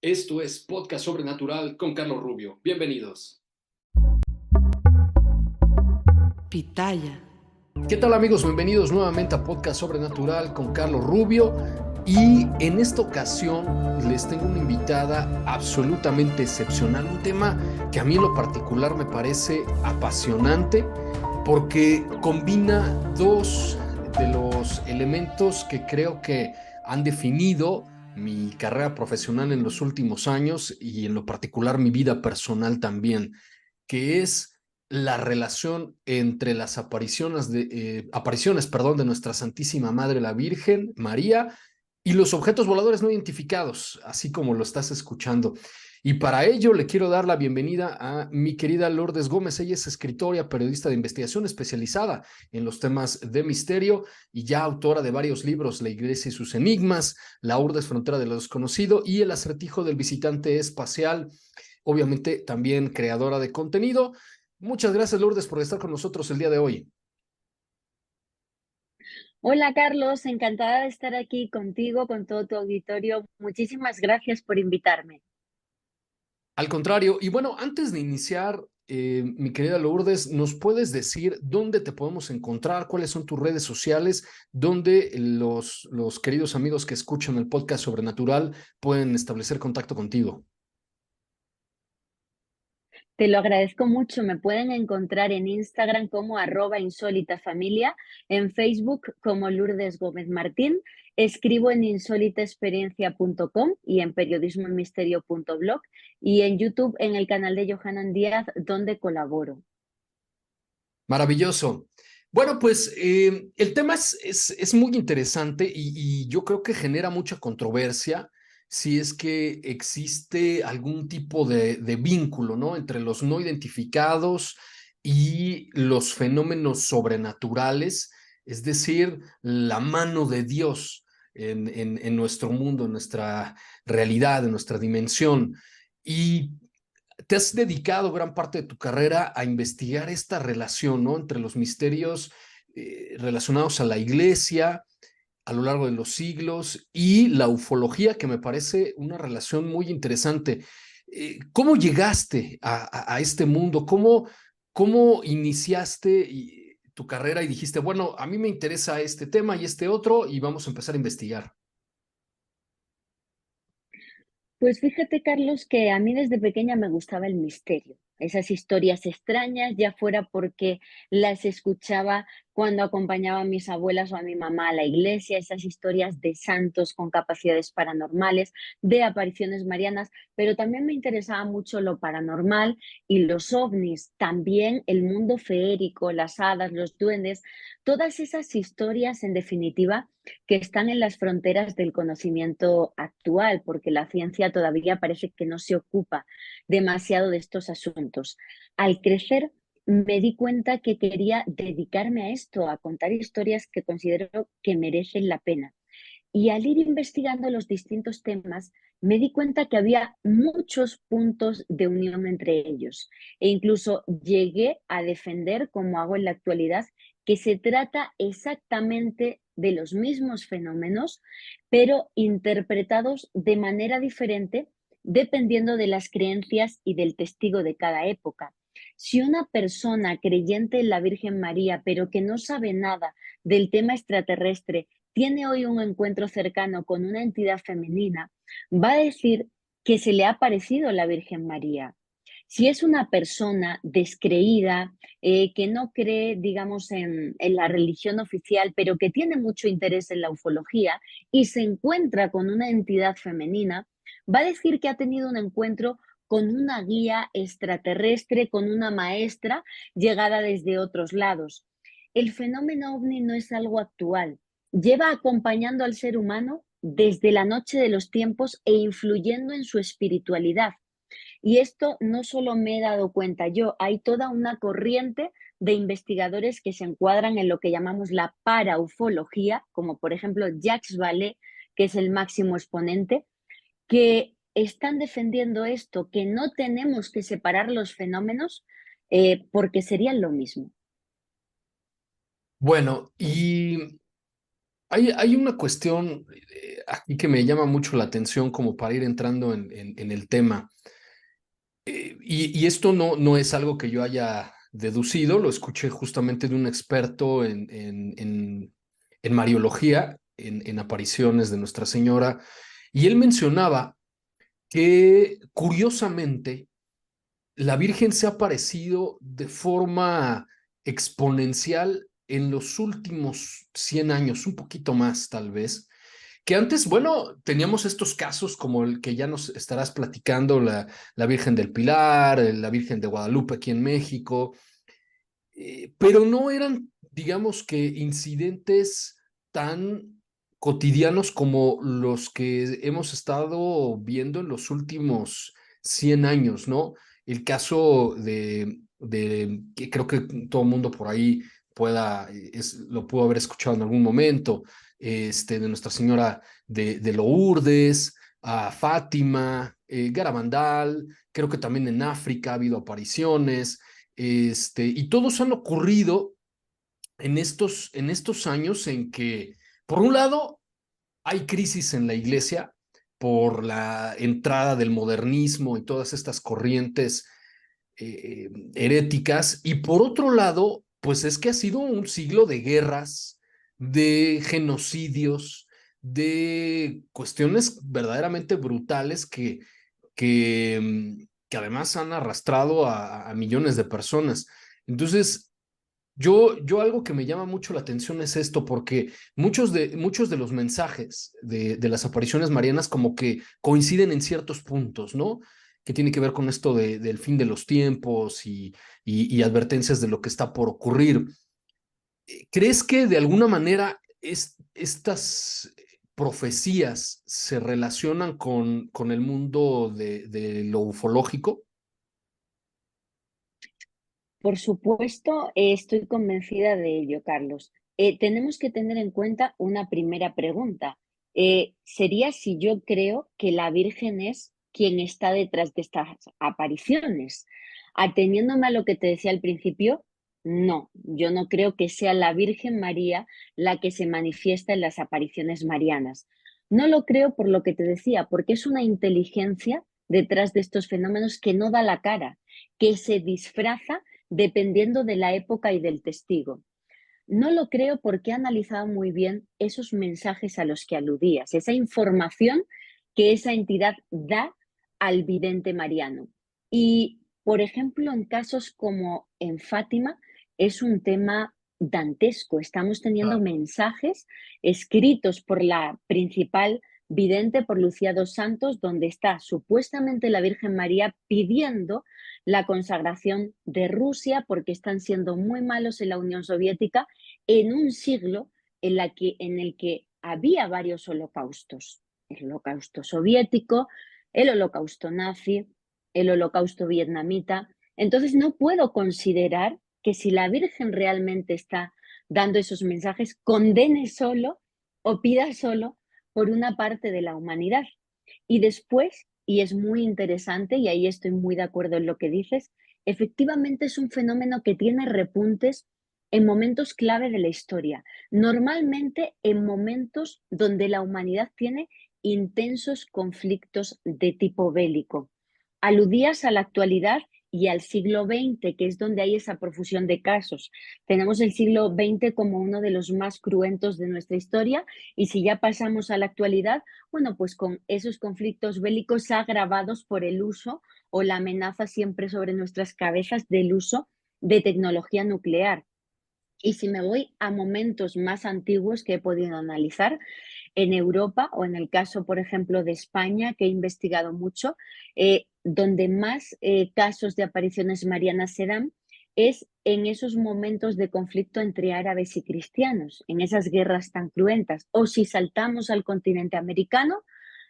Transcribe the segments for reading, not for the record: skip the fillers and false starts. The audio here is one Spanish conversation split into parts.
Esto es Podcast Sobrenatural con Carlos Rubio. Bienvenidos. Pitaya. ¿Qué tal, amigos? Bienvenidos nuevamente a Podcast Sobrenatural con Carlos Rubio. Y en esta ocasión les tengo una invitada absolutamente excepcional, un tema que a mí en lo particular me parece apasionante porque combina dos de los elementos que creo que han definido mi carrera profesional en los últimos años y en lo particular mi vida personal también, que es la relación entre las apariciones, de nuestra Santísima Madre la Virgen María y los objetos voladores no identificados, así como lo estás escuchando. Y para ello le quiero dar la bienvenida a mi querida Lourdes Gómez. Ella es escritora, periodista de investigación especializada en los temas de misterio y ya autora de varios libros: La Iglesia y sus enigmas, La Lourdes Frontera de lo desconocido y El acertijo del visitante espacial. Obviamente también creadora de contenido. Muchas gracias, Lourdes, por estar con nosotros el día de hoy. Hola Carlos, encantada de estar aquí contigo, con todo tu auditorio. Muchísimas gracias por invitarme. Al contrario, y bueno, antes de iniciar, mi querida Lourdes, ¿nos puedes decir dónde te podemos encontrar? ¿Cuáles son tus redes sociales? ¿Dónde los queridos amigos que escuchan el podcast Sobrenatural pueden establecer contacto contigo? Te lo agradezco mucho. Me pueden encontrar en Instagram como @insólitafamilia, en Facebook como Lourdes Gómez Martín. Escribo en insólitaexperiencia.com y en periodismomisterio.blog y en YouTube en el canal de Johanan Díaz, donde colaboro. Maravilloso. Bueno, pues el tema es muy interesante y yo creo que genera mucha controversia si es que existe algún tipo de vínculo, ¿no? Entre los no identificados y los fenómenos sobrenaturales, es decir, la mano de Dios en nuestro mundo, en nuestra realidad, en nuestra dimensión. Y te has dedicado gran parte de tu carrera a investigar esta relación, ¿no? Entre los misterios relacionados a la iglesia a lo largo de los siglos y la ufología, que me parece una relación muy interesante. ¿Cómo llegaste a este mundo? ¿Cómo iniciaste tu carrera y dijiste, bueno, a mí me interesa este tema y este otro y vamos a empezar a investigar? Pues fíjate, Carlos, que a mí desde pequeña me gustaba el misterio, esas historias extrañas, ya fuera porque las escuchaba cuando acompañaba a mis abuelas o a mi mamá a la iglesia, esas historias de santos con capacidades paranormales, de apariciones marianas, pero también me interesaba mucho lo paranormal y los ovnis, también el mundo feérico, las hadas, los duendes, todas esas historias, en definitiva, que están en las fronteras del conocimiento actual, porque la ciencia todavía parece que no se ocupa demasiado de estos asuntos. Al crecer, me di cuenta que quería dedicarme a esto, a contar historias que considero que merecen la pena. Y al ir investigando los distintos temas, me di cuenta que había muchos puntos de unión entre ellos. E incluso llegué a defender, como hago en la actualidad, que se trata exactamente de los mismos fenómenos, pero interpretados de manera diferente dependiendo de las creencias y del testigo de cada época. Si una persona creyente en la Virgen María, pero que no sabe nada del tema extraterrestre, tiene hoy un encuentro cercano con una entidad femenina, va a decir que se le ha parecido la Virgen María. Si es una persona descreída, que no cree, digamos, en la religión oficial, pero que tiene mucho interés en la ufología y se encuentra con una entidad femenina, va a decir que ha tenido un encuentro con una guía extraterrestre, con una maestra llegada desde otros lados. El fenómeno ovni no es algo actual, lleva acompañando al ser humano desde la noche de los tiempos e influyendo en su espiritualidad. Y esto no solo me he dado cuenta yo, hay toda una corriente de investigadores que se encuadran en lo que llamamos la paraufología, como por ejemplo Jacques Vallée, que es el máximo exponente, que están defendiendo esto, que no tenemos que separar los fenómenos porque serían lo mismo. Bueno, y Hay una cuestión aquí que me llama mucho la atención como para ir entrando en el tema. Y esto no es algo que yo haya deducido, lo escuché justamente de un experto en Mariología, en apariciones de Nuestra Señora, y él mencionaba que curiosamente la Virgen se ha aparecido de forma exponencial en los últimos 100 años, un poquito más tal vez, que antes, bueno, teníamos estos casos como el que ya nos estarás platicando, la Virgen del Pilar, la Virgen de Guadalupe aquí en México, pero no eran, digamos que, incidentes tan cotidianos como los que hemos estado viendo en los últimos 100 años, ¿no? El caso de que creo que todo el mundo por ahí lo pudo haber escuchado en algún momento, de Nuestra Señora de Lourdes, a Fátima, Garabandal, creo que también en África ha habido apariciones, y todos han ocurrido en estos años en que, por un lado, hay crisis en la iglesia por la entrada del modernismo y todas estas corrientes heréticas, y por otro lado, pues es que ha sido un siglo de guerras, de genocidios, de cuestiones verdaderamente brutales que además han arrastrado a millones de personas. Entonces, yo algo que me llama mucho la atención es esto, porque muchos de los mensajes de las apariciones marianas como que coinciden en ciertos puntos, ¿no? Que tiene que ver con esto del fin de los tiempos y advertencias de lo que está por ocurrir. ¿Crees que de alguna manera estas profecías se relacionan con el mundo de lo ufológico? Por supuesto, estoy convencida de ello, Carlos. Tenemos que tener en cuenta una primera pregunta. Sería si yo creo que la Virgen es quien está detrás de estas apariciones. Ateniéndome a lo que te decía al principio, no, yo no creo que sea la Virgen María la que se manifiesta en las apariciones marianas. No lo creo por lo que te decía, porque es una inteligencia detrás de estos fenómenos que no da la cara, que se disfraza dependiendo de la época y del testigo. No lo creo porque he analizado muy bien esos mensajes a los que aludías, esa información que esa entidad da al vidente mariano. Y, por ejemplo, en casos como en Fátima, es un tema dantesco. Estamos teniendo Claro. mensajes escritos por la principal vidente, por Lucía dos Santos, donde está supuestamente la Virgen María pidiendo la consagración de Rusia porque están siendo muy malos en la Unión Soviética en un siglo en el que había varios holocaustos. El holocausto soviético, el holocausto nazi, el holocausto vietnamita. Entonces no puedo considerar que si la Virgen realmente está dando esos mensajes, condene solo o pida solo por una parte de la humanidad. Y después, y es muy interesante, y ahí estoy muy de acuerdo en lo que dices, efectivamente es un fenómeno que tiene repuntes en momentos clave de la historia, normalmente en momentos donde la humanidad tiene intensos conflictos de tipo bélico. Aludías a la actualidad y al siglo XX, que es donde hay esa profusión de casos. Tenemos el siglo XX como uno de los más cruentos de nuestra historia y si ya pasamos a la actualidad, bueno, pues con esos conflictos bélicos agravados por el uso o la amenaza siempre sobre nuestras cabezas del uso de tecnología nuclear. Y si me voy a momentos más antiguos que he podido analizar, en Europa o en el caso, por ejemplo, de España, que he investigado mucho, donde más casos de apariciones marianas se dan es en esos momentos de conflicto entre árabes y cristianos, en esas guerras tan cruentas. O si saltamos al continente americano,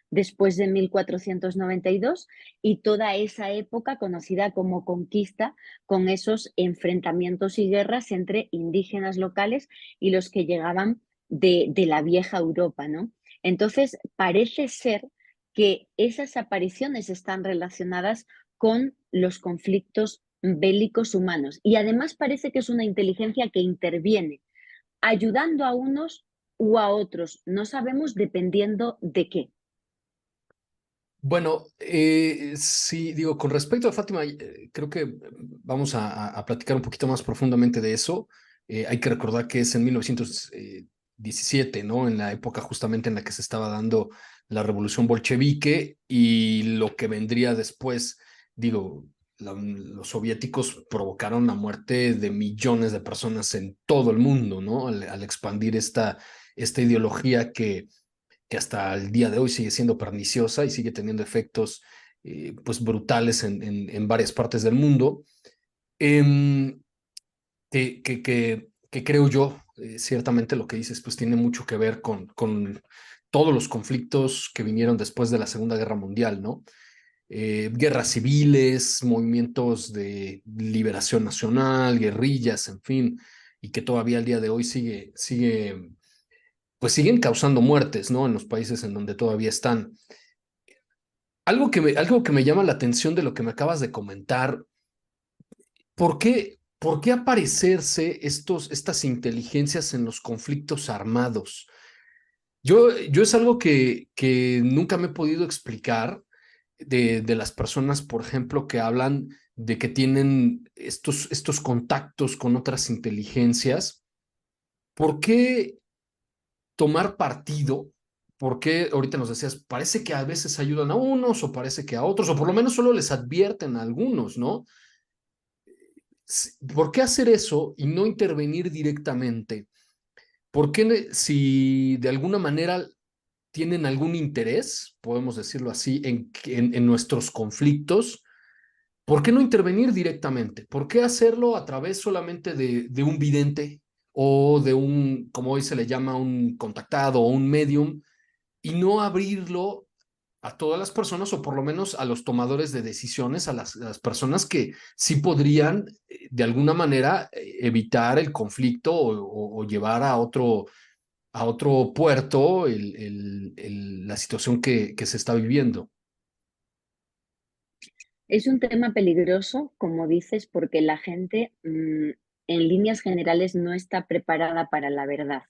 después de 1492 y toda esa época conocida como conquista, con esos enfrentamientos y guerras entre indígenas locales y los que llegaban de la vieja Europa, ¿no? Entonces, parece ser que esas apariciones están relacionadas con los conflictos bélicos humanos y además parece que es una inteligencia que interviene ayudando a unos u a otros. No sabemos dependiendo de qué. Bueno, sí, digo, con respecto a Fátima, creo que vamos a platicar un poquito más profundamente de eso. Hay que recordar que es en 1917, ¿no? En la época justamente en la que se estaba dando la revolución bolchevique y lo que vendría después, digo, los soviéticos provocaron la muerte de millones de personas en todo el mundo, ¿no? Al expandir esta ideología que hasta el día de hoy sigue siendo perniciosa y sigue teniendo efectos pues brutales en varias partes del mundo, eh, que creo yo, ciertamente lo que dices, pues tiene mucho que ver con todos los conflictos que vinieron después de la Segunda Guerra Mundial, ¿no? Guerras civiles, movimientos de liberación nacional, guerrillas, en fin, y que todavía al día de hoy pues siguen causando muertes, ¿no? En los países en donde todavía están. Algo que me llama la atención de lo que me acabas de comentar, por qué aparecerse estas inteligencias en los conflictos armados? Yo es algo que nunca me he podido explicar de las personas, por ejemplo, que hablan de que tienen estos contactos con otras inteligencias. ¿Por qué tomar partido? Porque ahorita nos decías, parece que a veces ayudan a unos o parece que a otros, o por lo menos solo les advierten a algunos, ¿no? ¿Por qué hacer eso y no intervenir directamente? ¿Por qué si de alguna manera tienen algún interés, podemos decirlo así, en nuestros conflictos? ¿Por qué no intervenir directamente? ¿Por qué hacerlo a través solamente de un vidente o de un, como hoy se le llama, un contactado o un medium, y no abrirlo a todas las personas o por lo menos a los tomadores de decisiones, a las personas que sí podrían de alguna manera evitar el conflicto o llevar a otro puerto la situación que se está viviendo? Es un tema peligroso, como dices, porque la gente en líneas generales no está preparada para la verdad.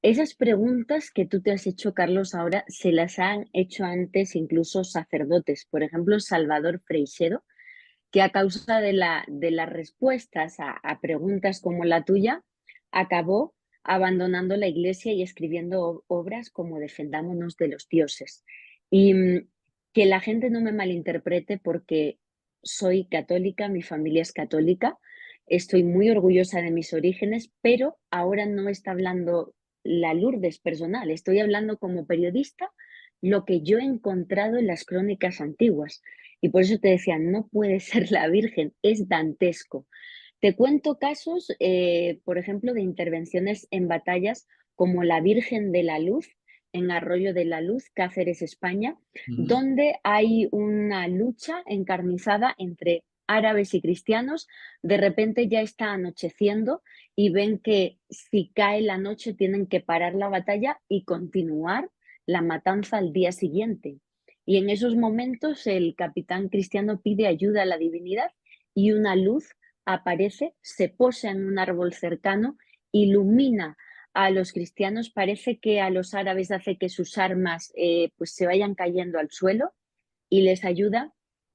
Esas preguntas que tú te has hecho, Carlos, ahora se las han hecho antes incluso sacerdotes. Por ejemplo, Salvador Freixedo, que a causa de las respuestas a preguntas como la tuya, acabó abandonando la iglesia y escribiendo obras como Defendámonos de los dioses. Y que la gente no me malinterprete porque soy católica, mi familia es católica, estoy muy orgullosa de mis orígenes, pero ahora no está hablando la Lourdes personal, estoy hablando como periodista lo que yo he encontrado en las crónicas antiguas. Y por eso te decía, no puede ser la Virgen, es dantesco. Te cuento casos, por ejemplo, de intervenciones en batallas como la Virgen de la Luz en Arroyo de la Luz, Cáceres, España, Ujú. donde hay una lucha encarnizada entre árabes y cristianos. De repente ya está anocheciendo y ven que si cae la noche tienen que parar la batalla y continuar la matanza al día siguiente. Y en esos momentos el capitán cristiano pide ayuda a la divinidad y una luz aparece, se posa en un árbol cercano, ilumina a los cristianos, parece que a los árabes hace que sus armas pues se vayan cayendo al suelo y les ayuda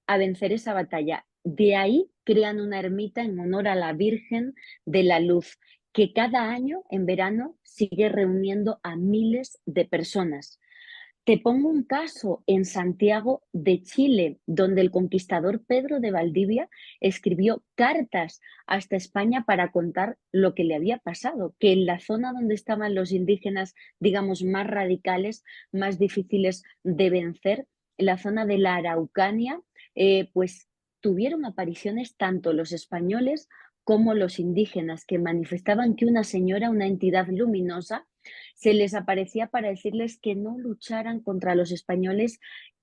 a vencer esa batalla. De ahí crean una ermita en honor a la Virgen de la Luz, que cada año en verano sigue reuniendo a miles de personas. Te pongo un caso en Santiago de Chile, donde el conquistador Pedro de Valdivia escribió cartas hasta España para contar lo que le había pasado, que en la zona donde estaban los indígenas, digamos, más radicales, más difíciles de vencer, en la zona de la Araucanía, pues tuvieron apariciones tanto los españoles como los indígenas, que manifestaban que una señora, una entidad luminosa, se les aparecía para decirles que no lucharan contra los españoles,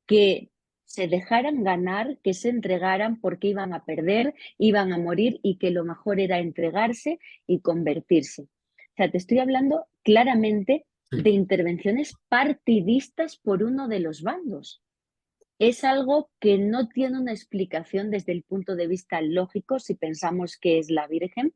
que se dejaran ganar, que se entregaran porque iban a perder, iban a morir y que lo mejor era entregarse y convertirse. O sea, te estoy hablando claramente de Sí. intervenciones partidistas por uno de los bandos. Es algo que no tiene una explicación desde el punto de vista lógico si pensamos que es la Virgen,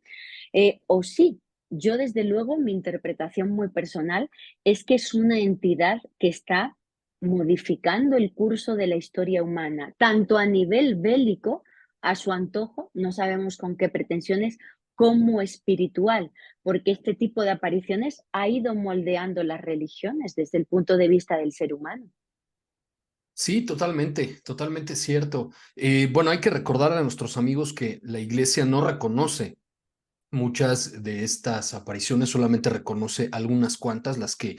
o sí, yo desde luego, mi interpretación muy personal es que es una entidad que está modificando el curso de la historia humana, tanto a nivel bélico, a su antojo, no sabemos con qué pretensiones, como espiritual, porque este tipo de apariciones ha ido moldeando las religiones desde el punto de vista del ser humano. Sí, totalmente, totalmente cierto. Bueno, hay que recordar a nuestros amigos que la iglesia no reconoce muchas de estas apariciones, solamente reconoce algunas cuantas, las que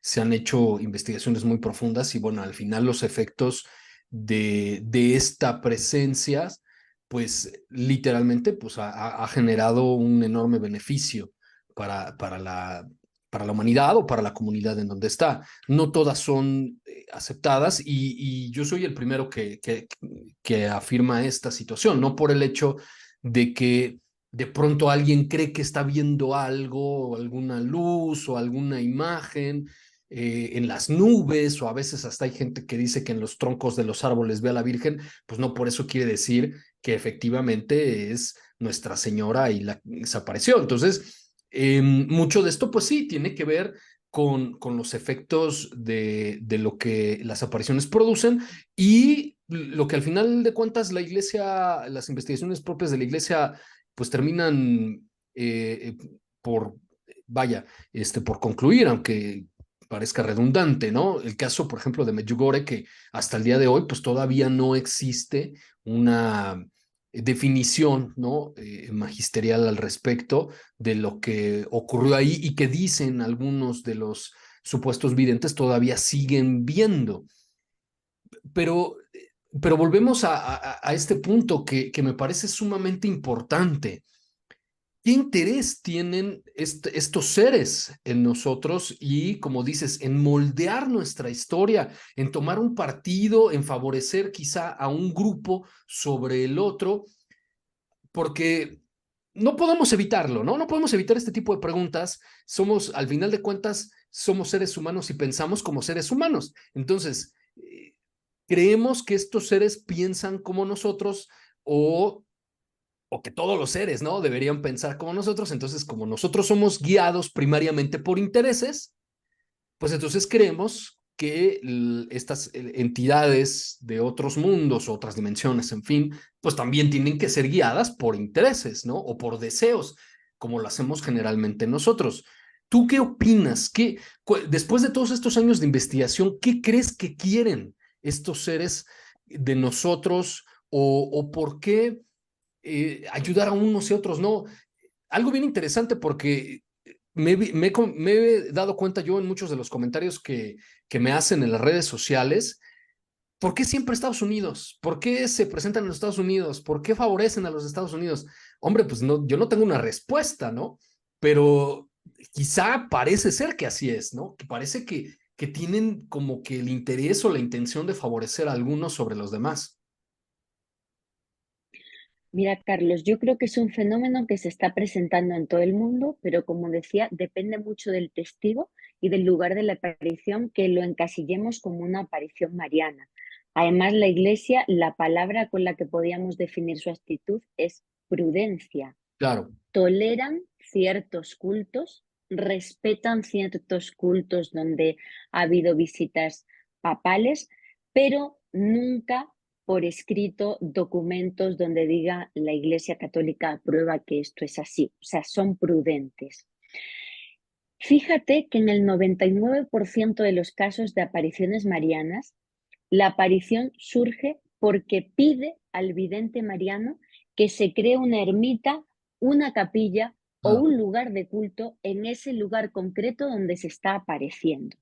se han hecho investigaciones muy profundas y bueno, al final los efectos de esta presencia, pues literalmente pues, ha generado un enorme beneficio para, para la, para la humanidad o para la comunidad en donde está. No todas son aceptadas y yo soy el primero que afirma esta situación, no por el hecho de que de pronto alguien cree que está viendo algo, alguna luz o alguna imagen en las nubes, o a veces hasta hay gente que dice que en los troncos de los árboles ve a la Virgen, pues no por eso quiere decir que efectivamente es Nuestra Señora y se apareció. Entonces, mucho de esto, pues sí, tiene que ver con los efectos de lo que las apariciones producen y lo que al final de cuentas la iglesia, las investigaciones propias de la iglesia pues terminan por, vaya, por concluir, aunque parezca redundante, ¿no? El caso, por ejemplo, de Medjugorje, que hasta el día de hoy, pues todavía no existe una definición, ¿no? Magisterial al respecto de lo que ocurrió ahí y que dicen algunos de los supuestos videntes todavía siguen viendo. Pero, pero volvemos a este punto que me parece sumamente importante. ¿Qué interés tienen estos seres en nosotros y, como dices, en moldear nuestra historia, en tomar un partido, en favorecer quizá a un grupo sobre el otro? Porque no podemos evitarlo, ¿no? No podemos evitar este tipo de preguntas. Somos, al final de cuentas, somos seres humanos y pensamos como seres humanos. Entonces, creemos que estos seres piensan como nosotros o que todos los seres, ¿no? Deberían pensar como nosotros. Entonces, como nosotros somos guiados primariamente por intereses, pues entonces creemos que estas entidades de otros mundos, otras dimensiones, en fin, pues también tienen que ser guiadas por intereses, ¿no? O por deseos, como lo hacemos generalmente nosotros. ¿Tú qué opinas? Después de todos estos años de investigación, ¿qué crees que quieren estos seres de nosotros o por qué ayudar a unos y a otros no? Algo bien interesante porque me he dado cuenta yo en muchos de los comentarios que me hacen en las redes sociales. ¿Por qué siempre Estados Unidos? ¿Por qué se presentan en los Estados Unidos? ¿Por qué favorecen a los Estados Unidos? Hombre, pues no, yo no tengo una respuesta, ¿no? Pero quizá parece ser que así es, ¿no? Que parece que tienen como que el interés o la intención de favorecer a algunos sobre los demás. Mira, Carlos, yo creo que es un fenómeno que se está presentando en todo el mundo, pero como decía, depende mucho del testigo y del lugar de la aparición, que lo encasillemos como una aparición mariana. Además, la Iglesia, la palabra con la que podíamos definir su actitud es prudencia. Claro, Toleran ciertos cultos, respetan ciertos cultos donde ha habido visitas papales, pero nunca por escrito documentos donde diga la Iglesia Católica aprueba que esto es así. O sea, son prudentes. Fíjate que en el 99% de los casos de apariciones marianas, la aparición surge porque pide al vidente mariano que se cree una ermita, una capilla o claro. un lugar de culto en ese lugar concreto donde se está apareciendo.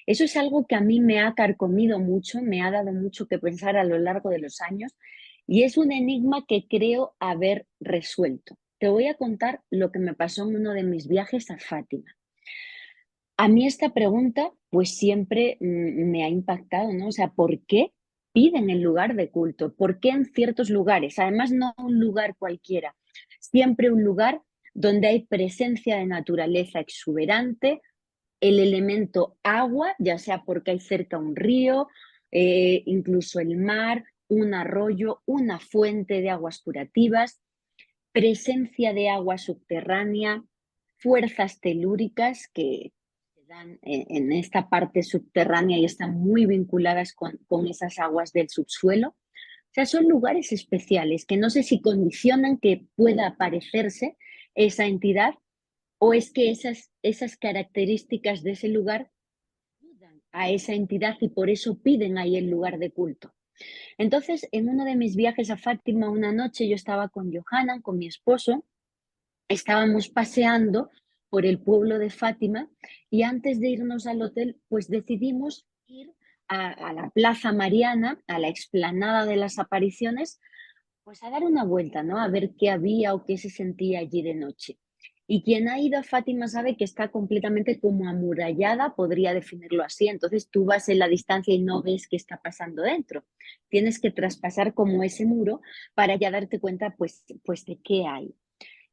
Eso es algo que a mí me ha carcomido mucho, me ha dado mucho que pensar a lo largo de los años y es un enigma que creo haber resuelto. Te voy a contar lo que me pasó en uno de mis viajes a Fátima. A mí esta pregunta pues siempre me ha impactado, ¿no? O sea, ¿por qué piden el lugar de culto? ¿Por qué en ciertos lugares? Además, no un lugar cualquiera, siempre un lugar donde hay presencia de naturaleza exuberante, el elemento agua, ya sea porque hay cerca un río, incluso el mar, un arroyo, una fuente de aguas curativas, presencia de agua subterránea, fuerzas telúricas que se dan en esta parte subterránea y están muy vinculadas con esas aguas del subsuelo. O sea, son lugares especiales que no sé si condicionan que pueda aparecerse esa entidad o es que esas características de ese lugar ayudan a esa entidad y por eso piden ahí el lugar de culto. Entonces, en uno de mis viajes a Fátima una noche, yo estaba con Johanan, con mi esposo, estábamos paseando por el pueblo de Fátima y antes de irnos al hotel, pues decidimos ir a la Plaza Mariana, a la explanada de las apariciones, pues a dar una vuelta, ¿no? A ver qué había o qué se sentía allí de noche. Y quien ha ido a Fátima sabe que está completamente como amurallada, podría definirlo así. Entonces tú vas en la distancia y no ves qué está pasando dentro. Tienes que traspasar como ese muro para ya darte cuenta, pues de qué hay.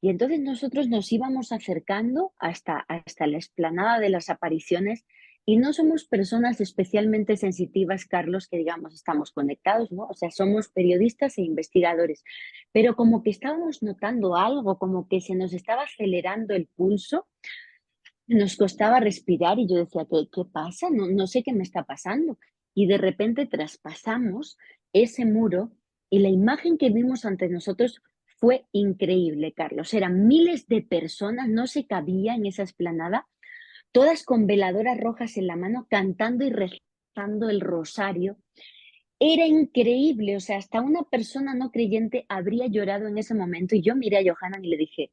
Y entonces nosotros nos íbamos acercando hasta la explanada de las apariciones y no somos personas especialmente sensitivas, Carlos, que digamos estamos conectados, ¿no? O sea, somos periodistas e investigadores, pero como que estábamos notando algo, como que se nos estaba acelerando el pulso, nos costaba respirar y yo decía, ¿qué pasa? No sé qué me está pasando. Y de repente traspasamos ese muro y la imagen que vimos ante nosotros fue increíble, Carlos. Eran miles de personas, no se cabía en esa explanada, todas con veladoras rojas en la mano, cantando y rezando el rosario. Era increíble, o sea, hasta una persona no creyente habría llorado en ese momento. Y yo miré a Johanan y le dije,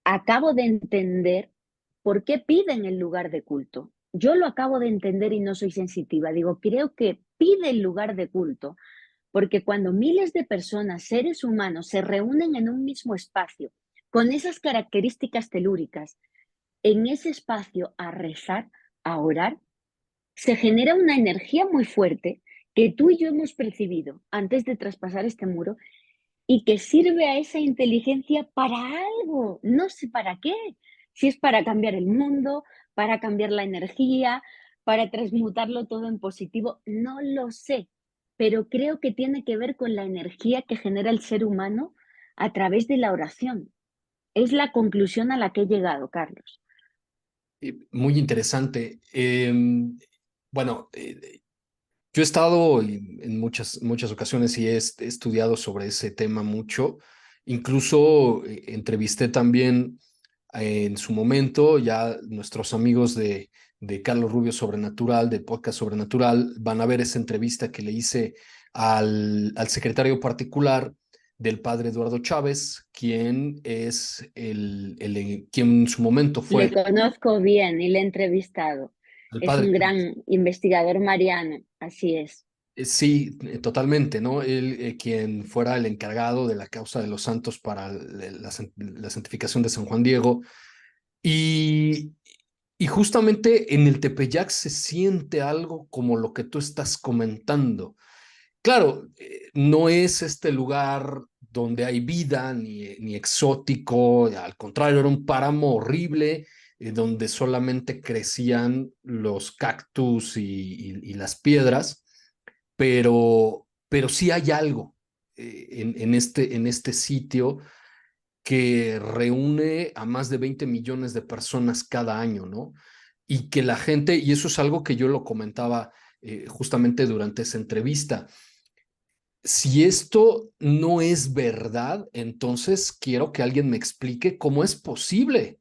acabo de entender por qué piden el lugar de culto. Yo lo acabo de entender y no soy sensitiva. Digo, creo que pide el lugar de culto porque cuando miles de personas, seres humanos, se reúnen en un mismo espacio con esas características telúricas, en ese espacio a rezar, a orar, se genera una energía muy fuerte que tú y yo hemos percibido antes de traspasar este muro y que sirve a esa inteligencia para algo, no sé para qué, si es para cambiar el mundo, para cambiar la energía, para transmutarlo todo en positivo, no lo sé, pero creo que tiene que ver con la energía que genera el ser humano a través de la oración. Es la conclusión a la que he llegado, Carlos. Muy interesante. Bueno, yo he estado en muchas ocasiones y he estudiado sobre ese tema mucho. Incluso entrevisté también en su momento, ya nuestros amigos de Carlos Rubio Sobrenatural, de Podcast Sobrenatural, van a ver esa entrevista que le hice al secretario particular del padre Eduardo Chávez, quien es quien en su momento Le fue conozco bien y le he entrevistado. el Es padre un Chávez. gran investigador mariano, así es. Sí, totalmente, ¿no? Él, quien fuera el encargado de la causa de los santos para la santificación de San Juan Diego. Y, y justamente en el Tepeyac se siente algo como lo que tú estás comentando. Claro, no es este lugar donde hay vida ni exótico, al contrario, era un páramo horrible donde solamente crecían los cactus y las piedras, pero sí hay algo en este sitio que reúne a más de 20 millones de personas cada año, ¿no? Y que la gente, y eso es algo que yo lo comentaba justamente durante esa entrevista, si esto no es verdad, entonces quiero que alguien me explique cómo es posible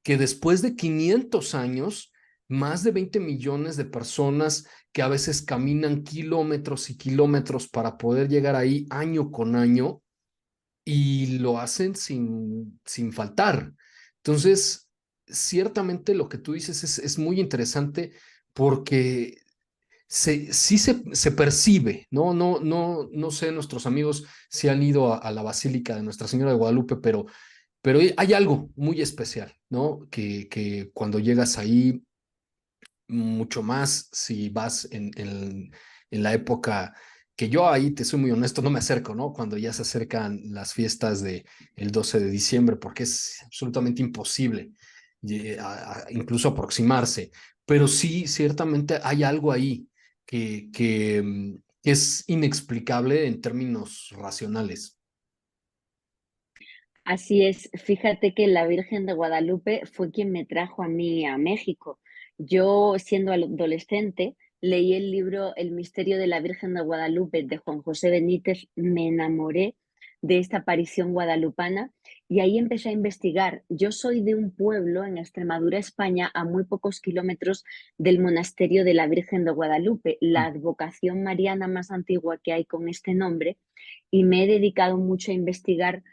que después de 500 años, más de 20 millones de personas que a veces caminan kilómetros y kilómetros para poder llegar ahí año con año y lo hacen sin faltar. Entonces, ciertamente lo que tú dices es muy interesante porque sí se percibe, ¿no? No sé, nuestros amigos si han ido a la Basílica de Nuestra Señora de Guadalupe, pero hay algo muy especial, ¿no? Que cuando llegas ahí, mucho más si vas en la época que yo ahí, te soy muy honesto, no me acerco, ¿no? Cuando ya se acercan las fiestas el 12 de diciembre, porque es absolutamente imposible incluso aproximarse. Pero sí, ciertamente hay algo ahí que es inexplicable en términos racionales. Así es, fíjate que la Virgen de Guadalupe fue quien me trajo a mí a México. Yo, siendo adolescente, leí el libro El misterio de la Virgen de Guadalupe de Juan José Benítez, me enamoré de esta aparición guadalupana y ahí empecé a investigar. Yo soy de un pueblo en Extremadura, España, a muy pocos kilómetros del monasterio de la Virgen de Guadalupe, la advocación mariana más antigua que hay con este nombre, y me he dedicado mucho a investigar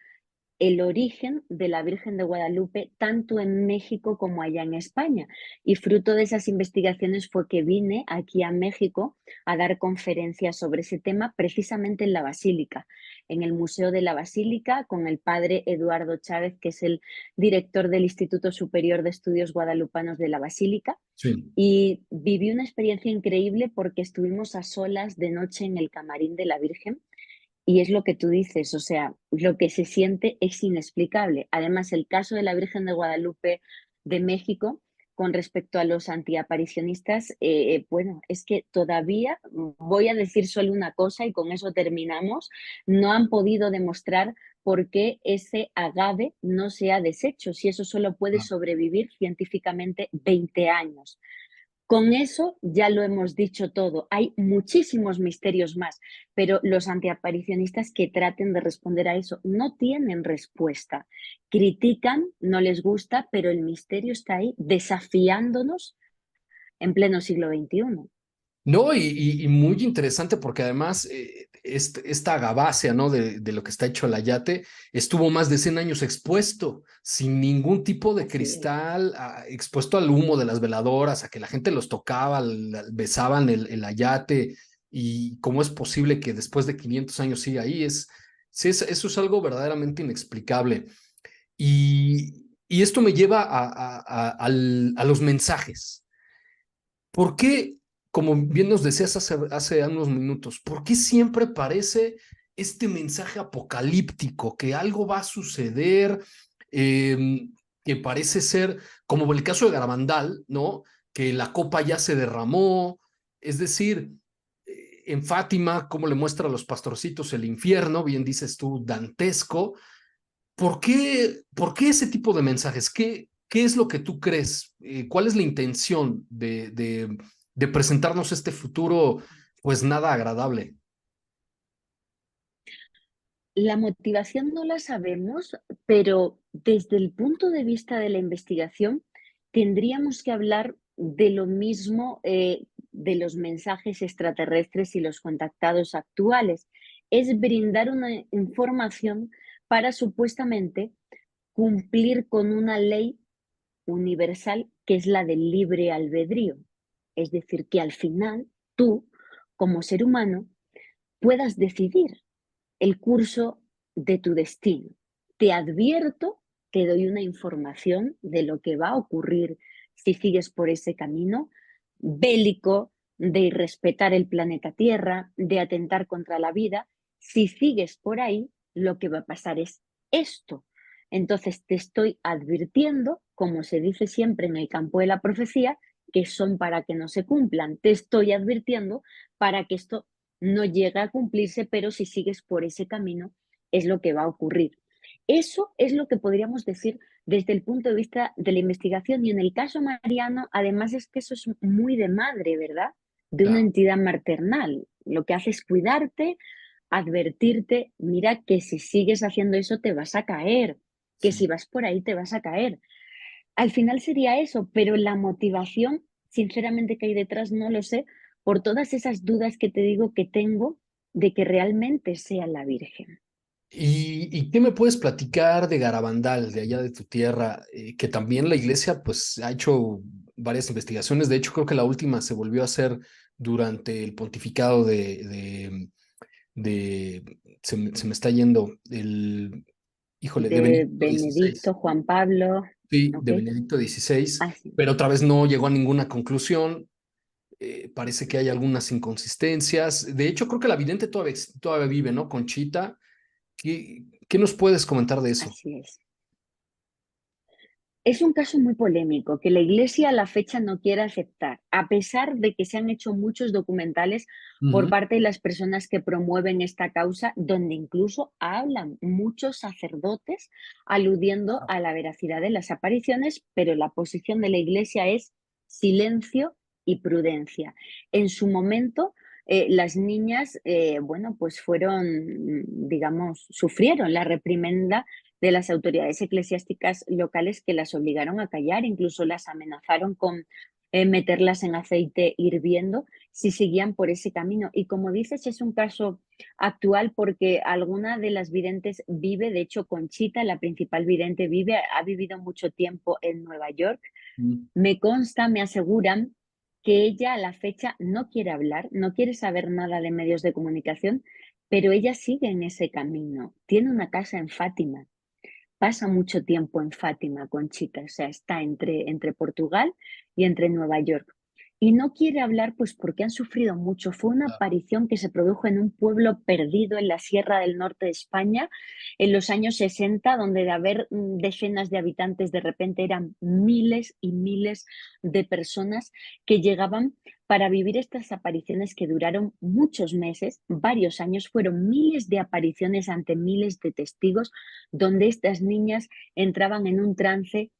el origen de la Virgen de Guadalupe, tanto en México como allá en España. Y fruto de esas investigaciones fue que vine aquí a México a dar conferencias sobre ese tema, precisamente en la Basílica, en el Museo de la Basílica, con el padre Eduardo Chávez, que es el director del Instituto Superior de Estudios Guadalupanos de la Basílica. Sí. Y viví una experiencia increíble porque estuvimos a solas de noche en el camarín de la Virgen y es lo que tú dices, o sea, lo que se siente es inexplicable. Además, el caso de la Virgen de Guadalupe de México con respecto a los antiaparicionistas, bueno, es que todavía, voy a decir solo una cosa y con eso terminamos, no han podido demostrar por qué ese agave no se ha deshecho, si eso solo puede sobrevivir científicamente 20 años. Con eso ya lo hemos dicho todo. Hay muchísimos misterios más, pero los antiaparicionistas que traten de responder a eso no tienen respuesta. Critican, no les gusta, pero el misterio está ahí desafiándonos en pleno siglo XXI. No, y muy interesante porque además esta agavácea, ¿no? De lo que está hecho el ayate estuvo más de 100 años expuesto, sin ningún tipo de Así es. cristal, expuesto al humo de las veladoras, a que la gente los tocaba, besaban el ayate, y cómo es posible que después de 500 años siga ahí, sí, eso es algo verdaderamente inexplicable. Y esto me lleva a los mensajes. ¿Por qué, como bien nos decías hace unos minutos, por qué siempre parece este mensaje apocalíptico, que algo va a suceder, que parece ser, como el caso de Garabandal, ¿no? Que la copa ya se derramó, es decir, en Fátima, cómo le muestra a los pastorcitos el infierno, bien dices tú, dantesco. ¿Por qué ese tipo de mensajes? ¿Qué es lo que tú crees? ¿Cuál es la intención de presentarnos este futuro, pues nada agradable? La motivación no la sabemos, pero desde el punto de vista de la investigación, tendríamos que hablar de lo mismo de los mensajes extraterrestres y los contactados actuales. Es brindar una información para supuestamente cumplir con una ley universal que es la del libre albedrío. Es decir, que al final tú, como ser humano, puedas decidir el curso de tu destino. Te advierto, te doy una información de lo que va a ocurrir si sigues por ese camino bélico, de irrespetar el planeta Tierra, de atentar contra la vida. Si sigues por ahí, lo que va a pasar es esto. Entonces te estoy advirtiendo, como se dice siempre en el campo de la profecía, que son para que no se cumplan. Te estoy advirtiendo para que esto no llega a cumplirse, pero si sigues por ese camino es lo que va a ocurrir. Eso es lo que podríamos decir desde el punto de vista de la investigación y en el caso mariano, además es que eso es muy de madre, ¿verdad? De una Claro, entidad maternal. Lo que hace es cuidarte, advertirte, mira que si sigues haciendo eso te vas a caer, que si sí. vas por ahí te vas a caer. Al final sería eso, pero la motivación, sinceramente, que hay detrás, no lo sé, por todas esas dudas que te digo que tengo de que realmente sea la Virgen. ¿Y qué me puedes platicar de Garabandal, de allá de tu tierra? Que también la iglesia pues ha hecho varias investigaciones. De hecho, creo que la última se volvió a hacer durante el pontificado se me está yendo híjole, de De Benedicto XVI. Benedicto, Juan Pablo, Sí, ¿ok? de Benedicto XVI, Así. pero otra vez no llegó a ninguna conclusión. Parece que hay algunas inconsistencias. De hecho, creo que la vidente todavía vive, ¿no? Conchita. ¿Qué nos puedes comentar de eso? Así es. Es un caso muy polémico que la Iglesia a la fecha no quiere aceptar, a pesar de que se han hecho muchos documentales por Ujú. parte de las personas que promueven esta causa, donde incluso hablan muchos sacerdotes aludiendo a la veracidad de las apariciones, pero la posición de la Iglesia es silencio y prudencia. En su momento, las niñas, bueno, pues fueron, digamos, sufrieron la reprimenda de las autoridades eclesiásticas locales que las obligaron a callar, incluso las amenazaron con meterlas en aceite hirviendo si seguían por ese camino. Y como dices, es un caso actual porque alguna de las videntes vive, de hecho Conchita, la principal vidente, vive, ha vivido mucho tiempo en Nueva York. Mm. Me consta, me aseguran que ella a la fecha no quiere hablar, no quiere saber nada de medios de comunicación, pero ella sigue en ese camino. Tiene una casa en Fátima, pasa mucho tiempo en Fátima, Conchita, o sea, está entre Portugal y entre Nueva York. Y no quiere hablar, pues porque han sufrido mucho. Fue una aparición que se produjo en un pueblo perdido en la Sierra del Norte de España en los años 60, donde de haber decenas de habitantes, de repente eran miles y miles de personas que llegaban para vivir estas apariciones que duraron muchos meses, varios años. Fueron miles de apariciones ante miles de testigos, donde estas niñas entraban en un trance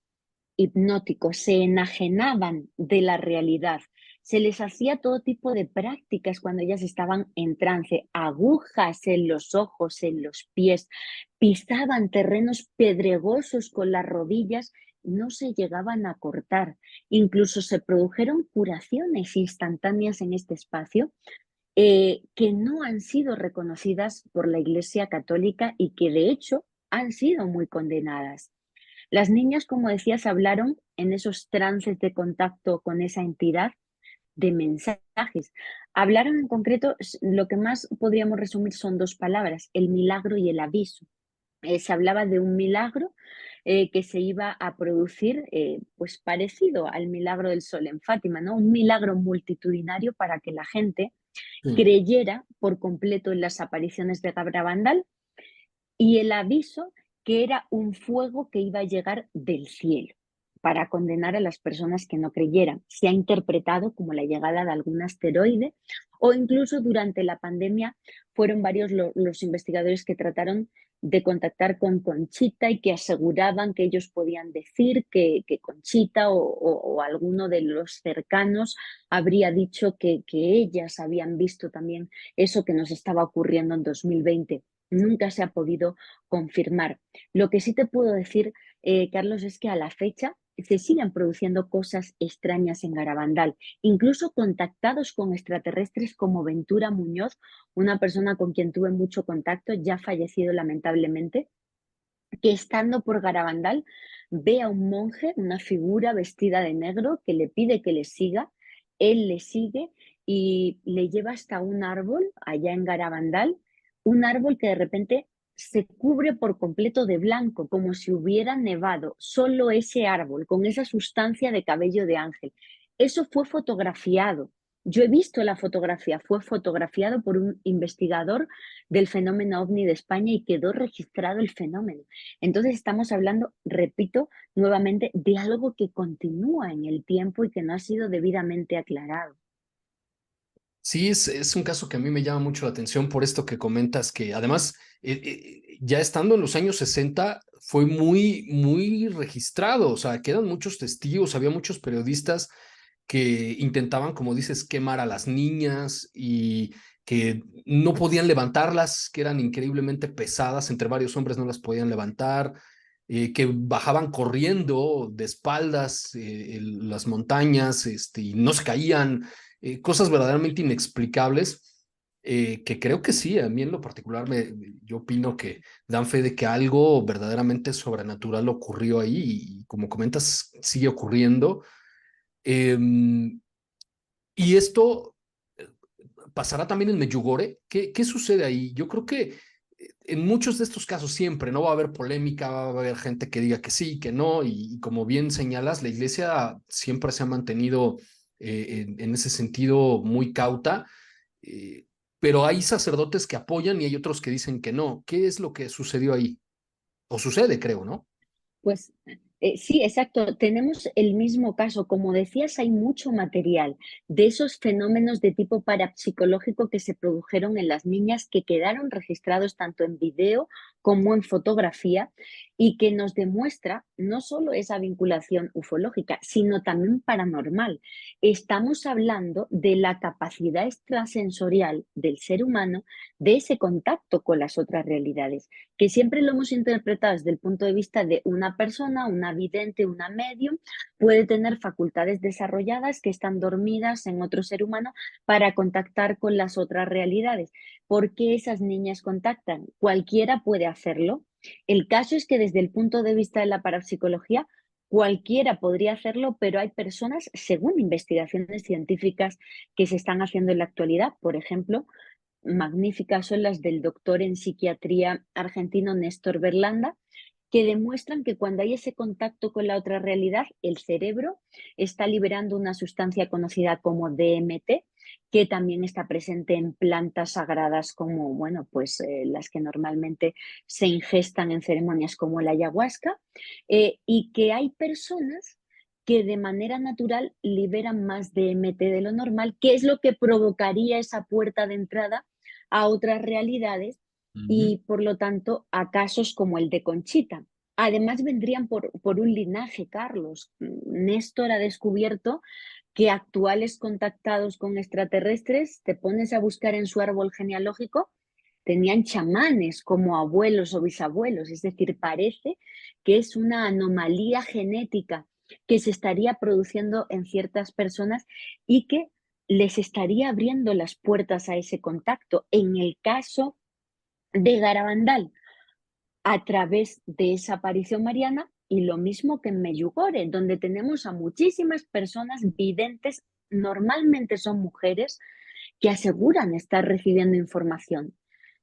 hipnótico, se enajenaban de la realidad. Se les hacía todo tipo de prácticas cuando ellas estaban en trance, agujas en los ojos, en los pies, pisaban terrenos pedregosos con las rodillas, no se llegaban a cortar. Incluso se produjeron curaciones instantáneas en este espacio que no han sido reconocidas por la Iglesia Católica y que de hecho han sido muy condenadas. Las niñas, como decías, hablaron en esos trances de contacto con esa entidad de mensajes. Hablaron en concreto, lo que más podríamos resumir son dos palabras, el milagro y el aviso. Se hablaba de un milagro que se iba a producir, pues parecido al milagro del sol en Fátima, ¿no? Un milagro multitudinario para que la gente Sí. creyera por completo en las apariciones de Gabrabandal, y el aviso que era un fuego que iba a llegar del cielo para condenar a las personas que no creyeran. Se ha interpretado como la llegada de algún asteroide, o incluso durante la pandemia fueron varios los investigadores que trataron de contactar con Conchita y que aseguraban que ellos podían decir que Conchita o alguno de los cercanos habría dicho que ellas habían visto también eso que nos estaba ocurriendo en 2020. Nunca se ha podido confirmar. Lo que sí te puedo decir, Carlos, es que a la fecha se siguen produciendo cosas extrañas en Garabandal, incluso contactados con extraterrestres como Ventura Muñoz, una persona con quien tuve mucho contacto, ya fallecido lamentablemente, que estando por Garabandal ve a un monje, una figura vestida de negro, que le pide que le siga, él le sigue y le lleva hasta un árbol allá en Garabandal, un árbol que de repente se cubre por completo de blanco, como si hubiera nevado, solo ese árbol, con esa sustancia de cabello de ángel. Eso fue fotografiado. Yo he visto la fotografía, fue fotografiado por un investigador del fenómeno ovni de España y quedó registrado el fenómeno. Entonces estamos hablando, repito nuevamente, de algo que continúa en el tiempo y que no ha sido debidamente aclarado. Sí, es un caso que a mí me llama mucho la atención por esto que comentas, que además, ya estando en los años 60 fue muy, muy registrado, o sea, quedan muchos testigos, había muchos periodistas que intentaban, como dices, quemar a las niñas y que no podían levantarlas, que eran increíblemente pesadas, entre varios hombres no las podían levantar, que bajaban corriendo de espaldas las montañas y no se caían, cosas verdaderamente inexplicables. Que creo que sí, a mí en lo particular yo opino que dan fe de que algo verdaderamente sobrenatural ocurrió ahí y como comentas, sigue ocurriendo. Em, y esto pasará también en Medjugorje. ¿Qué sucede ahí? Yo creo que en muchos de estos casos siempre no va a haber polémica, va a haber gente que diga que sí, que no, y como bien señalas, la iglesia siempre se ha mantenido en ese sentido muy cauta, eh, pero hay sacerdotes que apoyan y hay otros que dicen que no. ¿Qué es lo que sucedió ahí? O sucede, creo, ¿no? Pues Sí, exacto. Tenemos el mismo caso. Como decías, hay mucho material de esos fenómenos de tipo parapsicológico que se produjeron en las niñas, que quedaron registrados tanto en video como en fotografía, y que nos demuestra no solo esa vinculación ufológica, sino también paranormal. Estamos hablando de la capacidad extrasensorial del ser humano, de ese contacto con las otras realidades, que siempre lo hemos interpretado desde el punto de vista de una persona, una vidente, una medium, puede tener facultades desarrolladas que están dormidas en otro ser humano para contactar con las otras realidades. ¿Por qué esas niñas contactan? Cualquiera puede hacerlo. El caso es que desde el punto de vista de la parapsicología, cualquiera podría hacerlo, pero hay personas, según investigaciones científicas que se están haciendo en la actualidad, por ejemplo, magníficas son las del doctor en psiquiatría argentino Néstor Berlanda, que demuestran que cuando hay ese contacto con la otra realidad, el cerebro está liberando una sustancia conocida como DMT, que también está presente en plantas sagradas como, bueno, pues las que normalmente se ingestan en ceremonias como la ayahuasca, y que hay personas que de manera natural liberan más DMT de lo normal, que es lo que provocaría esa puerta de entrada a otras realidades Ujú. y, por lo tanto, a casos como el de Conchita. Además, vendrían por un linaje, Carlos. Néstor ha descubierto que actuales contactados con extraterrestres, te pones a buscar en su árbol genealógico, tenían chamanes como abuelos o bisabuelos. Es decir, parece que es una anomalía genética que se estaría produciendo en ciertas personas y que les estaría abriendo las puertas a ese contacto. En el caso de Garabandal, a través de esa aparición mariana, y lo mismo que en Meyugore, donde tenemos a muchísimas personas videntes, normalmente son mujeres, que aseguran estar recibiendo información.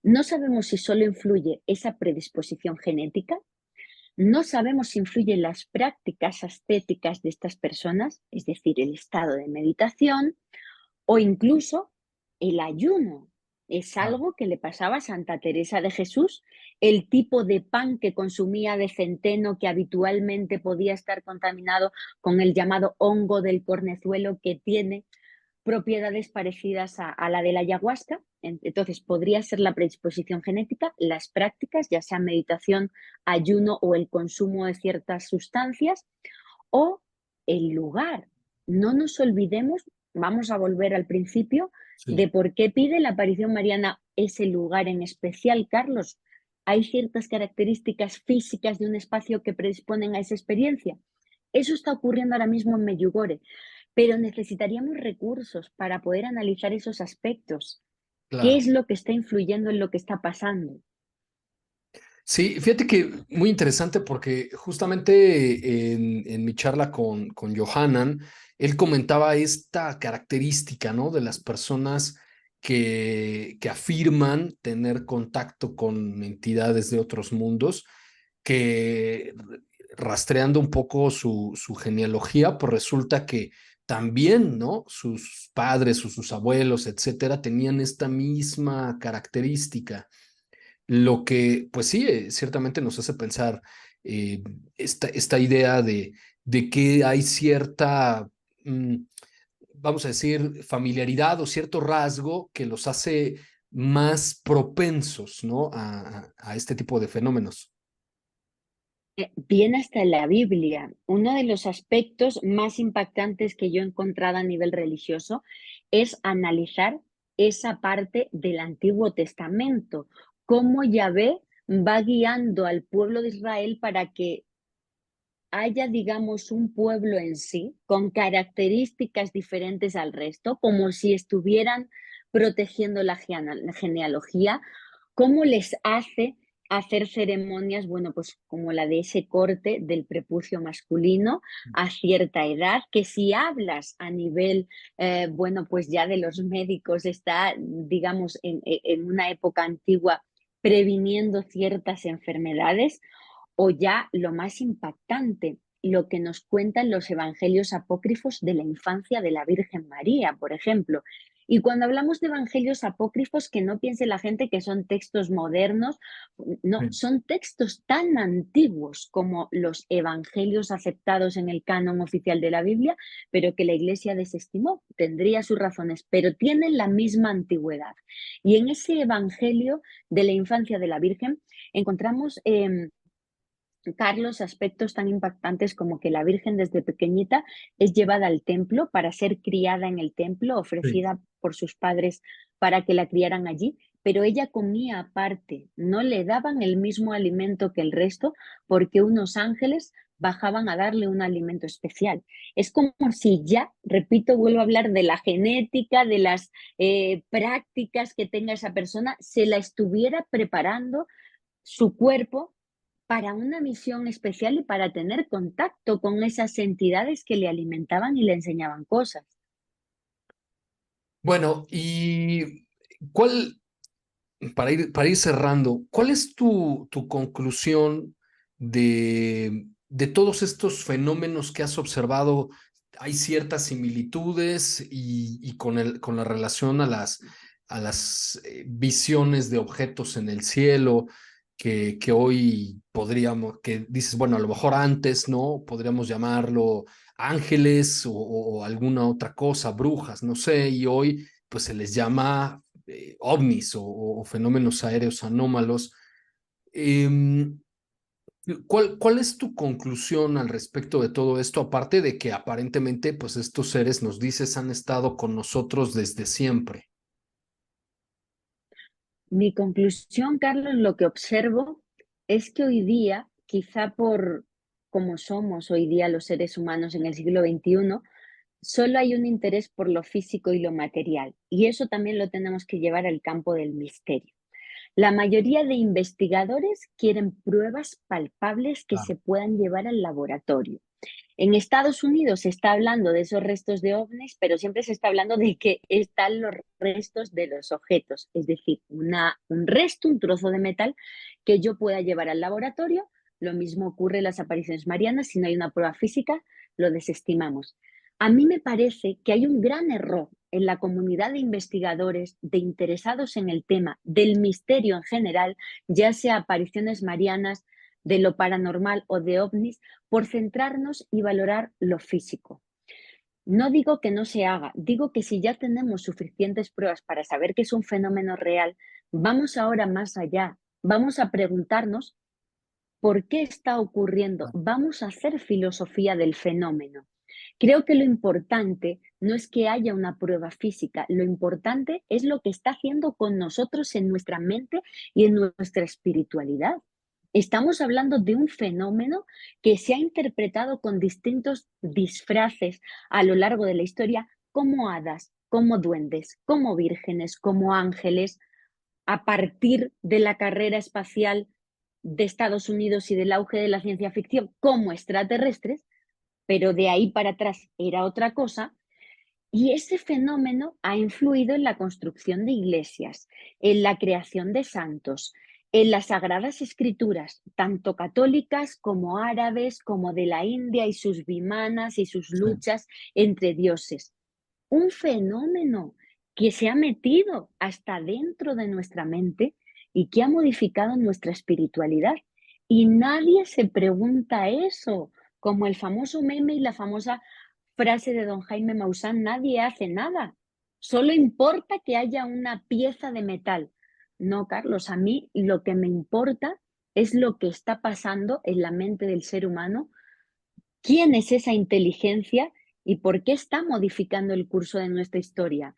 No sabemos si solo influye esa predisposición genética, no sabemos si influyen las prácticas ascéticas de estas personas, es decir, el estado de meditación, o incluso el ayuno. Es Ah, algo que le pasaba a Santa Teresa de Jesús. El tipo de pan que consumía de centeno, que habitualmente podía estar contaminado con el llamado hongo del cornezuelo, que tiene propiedades parecidas a la de la ayahuasca. Entonces, podría ser la predisposición genética, las prácticas, ya sea meditación, ayuno o el consumo de ciertas sustancias, o el lugar. No nos olvidemos, vamos a volver al principio, sí. de por qué pide la aparición mariana ese lugar en especial, Carlos. Hay ciertas características físicas de un espacio que predisponen a esa experiencia. Eso está ocurriendo ahora mismo en Medjugorje, pero necesitaríamos recursos para poder analizar esos aspectos. ¿Qué Claro. es lo que está influyendo en lo que está pasando? Sí, fíjate que muy interesante porque justamente en mi charla con Johanan, él comentaba esta característica, ¿no? De las personas que afirman tener contacto con entidades de otros mundos, que rastreando un poco su genealogía, pues resulta que también, ¿no? Sus padres o sus abuelos, etcétera, tenían esta misma característica. Lo que, pues sí, ciertamente nos hace pensar eh, esta idea de que hay cierta, mm, vamos a decir, familiaridad o cierto rasgo que los hace más propensos, ¿no? A este tipo de fenómenos. Viene hasta en la Biblia. Uno de los aspectos más impactantes que yo he encontrado a nivel religioso es analizar esa parte del Antiguo Testamento, cómo Yahvé va guiando al pueblo de Israel para que haya, digamos, un pueblo en sí con características diferentes al resto, como si estuvieran protegiendo la genealogía, cómo les hace hacer ceremonias, bueno, pues como la de ese corte del prepucio masculino a cierta edad, que si hablas a nivel, bueno, pues ya de los médicos, está, digamos, en una época antigua previniendo ciertas enfermedades, o ya lo más impactante, lo que nos cuentan los evangelios apócrifos de la infancia de la Virgen María, por ejemplo. Y cuando hablamos de evangelios apócrifos, que no piense la gente que son textos modernos, no, Sí. son textos tan antiguos como los evangelios aceptados en el canon oficial de la Biblia, pero que la Iglesia desestimó. Tendría sus razones, pero tienen la misma antigüedad. Y en ese evangelio de la infancia de la Virgen encontramos Carlos, aspectos tan impactantes como que la Virgen desde pequeñita es llevada al templo para ser criada en el templo, Sí. ofrecida por sus padres para que la criaran allí, pero ella comía aparte, no le daban el mismo alimento que el resto porque unos ángeles bajaban a darle un alimento especial. Es como si ya, repito, vuelvo a hablar de la genética, de las prácticas que tenga esa persona, se la estuviera preparando su cuerpo para una misión especial y para tener contacto con esas entidades que le alimentaban y le enseñaban cosas. Bueno, y cuál, para ir cerrando, ¿cuál es tu conclusión de todos estos fenómenos que has observado? Hay ciertas similitudes y con la relación a las visiones de objetos en el cielo que hoy podríamos, que dices, bueno, a lo mejor antes, ¿no? Podríamos llamarlo ángeles o alguna otra cosa, brujas, no sé, y hoy pues se les llama ovnis o fenómenos aéreos anómalos. Eh, ¿Cuál es tu conclusión al respecto de todo esto? Aparte de que aparentemente, pues estos seres, nos dices, han estado con nosotros desde siempre. Mi conclusión, Carlos, lo que observo es que hoy día, quizá por como somos hoy día los seres humanos en el siglo XXI, solo hay un interés por lo físico y lo material. Y eso también lo tenemos que llevar al campo del misterio. La mayoría de investigadores quieren pruebas palpables que se puedan llevar al laboratorio. En Estados Unidos se está hablando de esos restos de ovnis, pero siempre se está hablando de que están los restos de los objetos, es decir, un resto, un trozo de metal que yo pueda llevar al laboratorio. Lo mismo ocurre en las apariciones marianas, si no hay una prueba física, lo desestimamos. A mí me parece que hay un gran error en la comunidad de investigadores, de interesados en el tema del misterio en general, ya sea apariciones marianas, de lo paranormal o de ovnis, por centrarnos y valorar lo físico. No digo que no se haga, digo que si ya tenemos suficientes pruebas para saber que es un fenómeno real, vamos ahora más allá. Vamos a preguntarnos por qué está ocurriendo. Vamos a hacer filosofía del fenómeno. Creo que lo importante no es que haya una prueba física, lo importante es lo que está haciendo con nosotros en nuestra mente y en nuestra espiritualidad. Estamos hablando de un fenómeno que se ha interpretado con distintos disfraces a lo largo de la historia, como hadas, como duendes, como vírgenes, como ángeles, a partir de la carrera espacial de Estados Unidos y del auge de la ciencia ficción, como extraterrestres, pero de ahí para atrás era otra cosa. Y ese fenómeno ha influido en la construcción de iglesias, en la creación de santos, en las sagradas escrituras, tanto católicas como árabes, como de la India y sus vimanas y sus Sí. luchas entre dioses. Un fenómeno que se ha metido hasta dentro de nuestra mente y que ha modificado nuestra espiritualidad. Y nadie se pregunta eso, como el famoso meme y la famosa frase de don Jaime Maussan: nadie hace nada, solo importa que haya una pieza de metal. No, Carlos, a mí lo que me importa es lo que está pasando en la mente del ser humano, quién es esa inteligencia y por qué está modificando el curso de nuestra historia.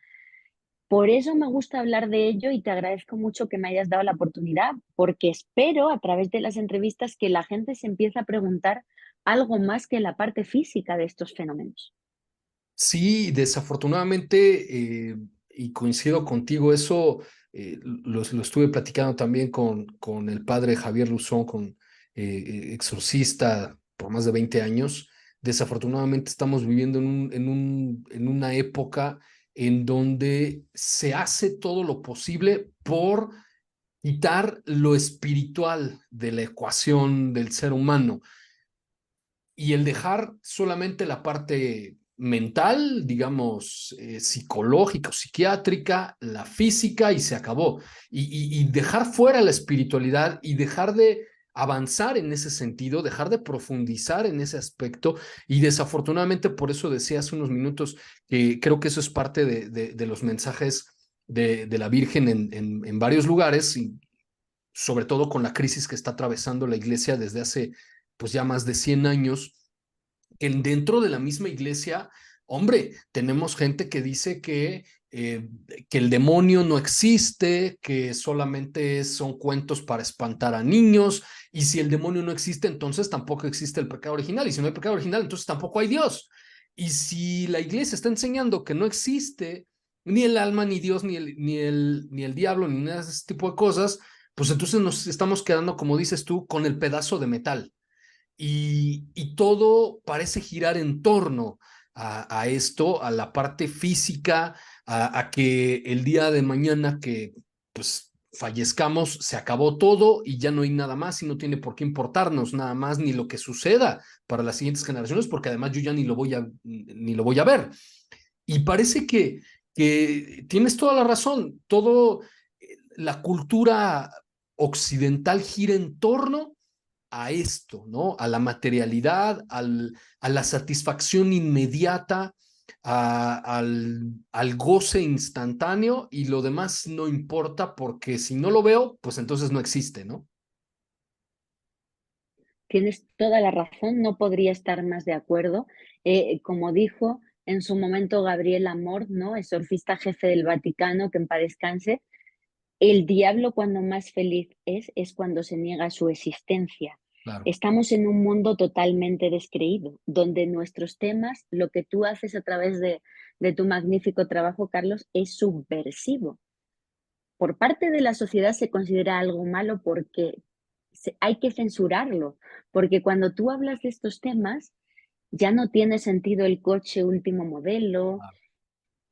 Por eso me gusta hablar de ello y te agradezco mucho que me hayas dado la oportunidad, porque espero a través de las entrevistas que la gente se empiece a preguntar algo más que la parte física de estos fenómenos. Sí, desafortunadamente, y coincido contigo, eso lo estuve platicando también con el padre Javier Luzón, con exorcista por más de 20 años. Desafortunadamente estamos viviendo en una época en donde se hace todo lo posible por quitar lo espiritual de la ecuación del ser humano y el dejar solamente la parte mental, digamos, psicológica o psiquiátrica, la física y se acabó. Y dejar fuera la espiritualidad y dejar de avanzar en ese sentido, dejar de profundizar en ese aspecto. Y desafortunadamente, por eso decía hace unos minutos que creo que eso es parte de los mensajes de la Virgen en varios lugares, y sobre todo con la crisis que está atravesando la iglesia desde hace pues ya más de 100 años, que dentro de la misma iglesia, hombre, tenemos gente que dice que el demonio no existe, que solamente son cuentos para espantar a niños, y si el demonio no existe, entonces tampoco existe el pecado original, y si no hay pecado original, entonces tampoco hay Dios. Y si la iglesia está enseñando que no existe ni el alma, ni Dios, ni el diablo, ni nada de ese tipo de cosas, pues entonces nos estamos quedando, como dices tú, con el pedazo de metal. Y todo parece girar en torno a esto, a la parte física, a que el día de mañana que pues fallezcamos, se acabó todo y ya no hay nada más y no tiene por qué importarnos nada más ni lo que suceda para las siguientes generaciones, porque además yo ya ni lo voy a ver. Y parece que tienes toda la razón, todo la cultura occidental gira en torno a esto, ¿no? A la materialidad, a la satisfacción inmediata, al goce instantáneo, y lo demás no importa porque si no lo veo, pues entonces no existe, ¿no? Tienes toda la razón, no podría estar más de acuerdo. Como dijo en su momento Gabriel Amor, ¿no? Exorcista jefe del Vaticano, que en paz descanse, el diablo cuando más feliz es cuando se niega su existencia. Claro. Estamos en un mundo totalmente descreído, donde nuestros temas, lo que tú haces a través de tu magnífico trabajo, Carlos, es subversivo. Por parte de la sociedad se considera algo malo porque hay que censurarlo, porque cuando tú hablas de estos temas, ya no tiene sentido el coche último modelo,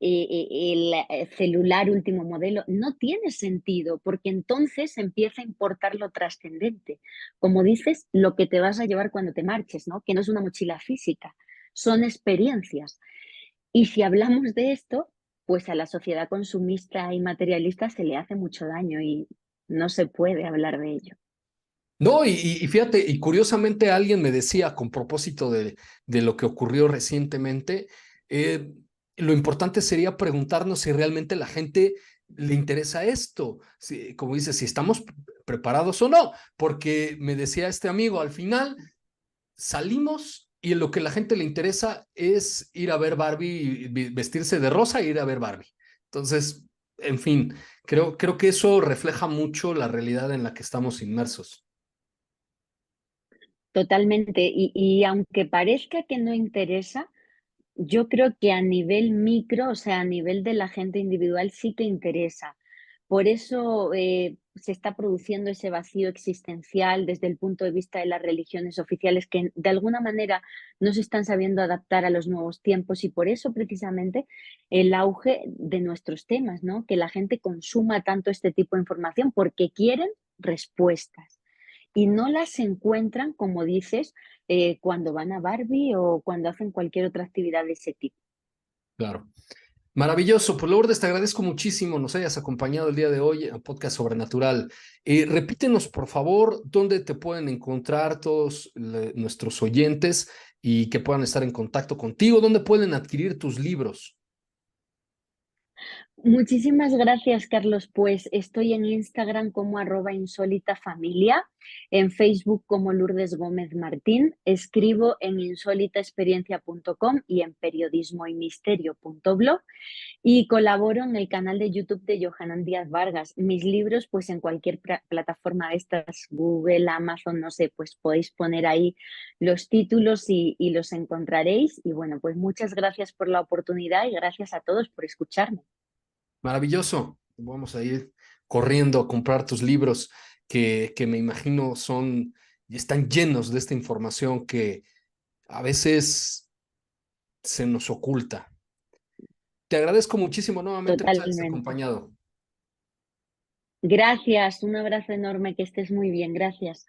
el celular último modelo, no tiene sentido, porque entonces empieza a importar lo trascendente. Como dices, lo que te vas a llevar cuando te marches, ¿no? Que no es una mochila física, son experiencias. Y si hablamos de esto, pues a la sociedad consumista y materialista se le hace mucho daño y no se puede hablar de ello. No, y fíjate, y curiosamente alguien me decía con propósito de lo que ocurrió recientemente, eh, lo importante sería preguntarnos si realmente la gente le interesa esto, si, como dice, si estamos preparados o no, porque me decía este amigo, al final salimos y lo que a la gente le interesa es ir a ver Barbie, vestirse de rosa e ir a ver Barbie. Entonces, en fin, creo que eso refleja mucho la realidad en la que estamos inmersos. Totalmente. Y aunque parezca que no interesa, yo creo que a nivel micro, o sea, a nivel de la gente individual, sí que interesa. Por eso se está produciendo ese vacío existencial desde el punto de vista de las religiones oficiales que de alguna manera no se están sabiendo adaptar a los nuevos tiempos y por eso precisamente el auge de nuestros temas, ¿no? Que la gente consuma tanto este tipo de información porque quieren respuestas y no las encuentran, como dices, cuando van a Barbie o cuando hacen cualquier otra actividad de ese tipo. Claro. Maravilloso, pues Lourdes, te agradezco muchísimo nos hayas acompañado el día de hoy en Podcast Sobrenatural. Repítenos, por favor, dónde te pueden encontrar todos nuestros oyentes y que puedan estar en contacto contigo, dónde pueden adquirir tus libros. Muchísimas gracias, Carlos. Pues estoy en Instagram como @insólitafamilia, en Facebook como Lourdes Gómez Martín, escribo en insólitaexperiencia.com y en periodismoymisterio.blog y colaboro en el canal de YouTube de Johanan Díaz Vargas. Mis libros, pues en cualquier plataforma de estas, Google, Amazon, no sé, pues podéis poner ahí los títulos y los encontraréis. Y bueno, pues muchas gracias por la oportunidad y gracias a todos por escucharme. Maravilloso. Vamos a ir corriendo a comprar tus libros que me imagino están llenos de esta información que a veces se nos oculta. Te agradezco muchísimo nuevamente nos hayas Totalmente. acompañado. Gracias, un abrazo enorme, que estés muy bien, gracias.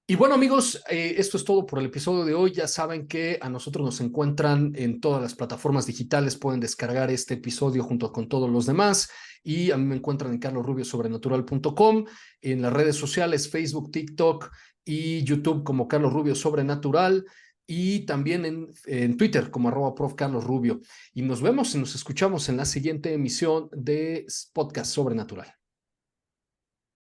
Y bueno, amigos, esto es todo por el episodio de hoy. Ya saben que a nosotros nos encuentran en todas las plataformas digitales. Pueden descargar este episodio junto con todos los demás. Y a mí me encuentran en carlosrubiosobrenatural.com, en las redes sociales, Facebook, TikTok y YouTube como Carlos Rubio Sobrenatural. Y también en Twitter como @profcarlosrubio. Y nos vemos y nos escuchamos en la siguiente emisión de Podcast Sobrenatural.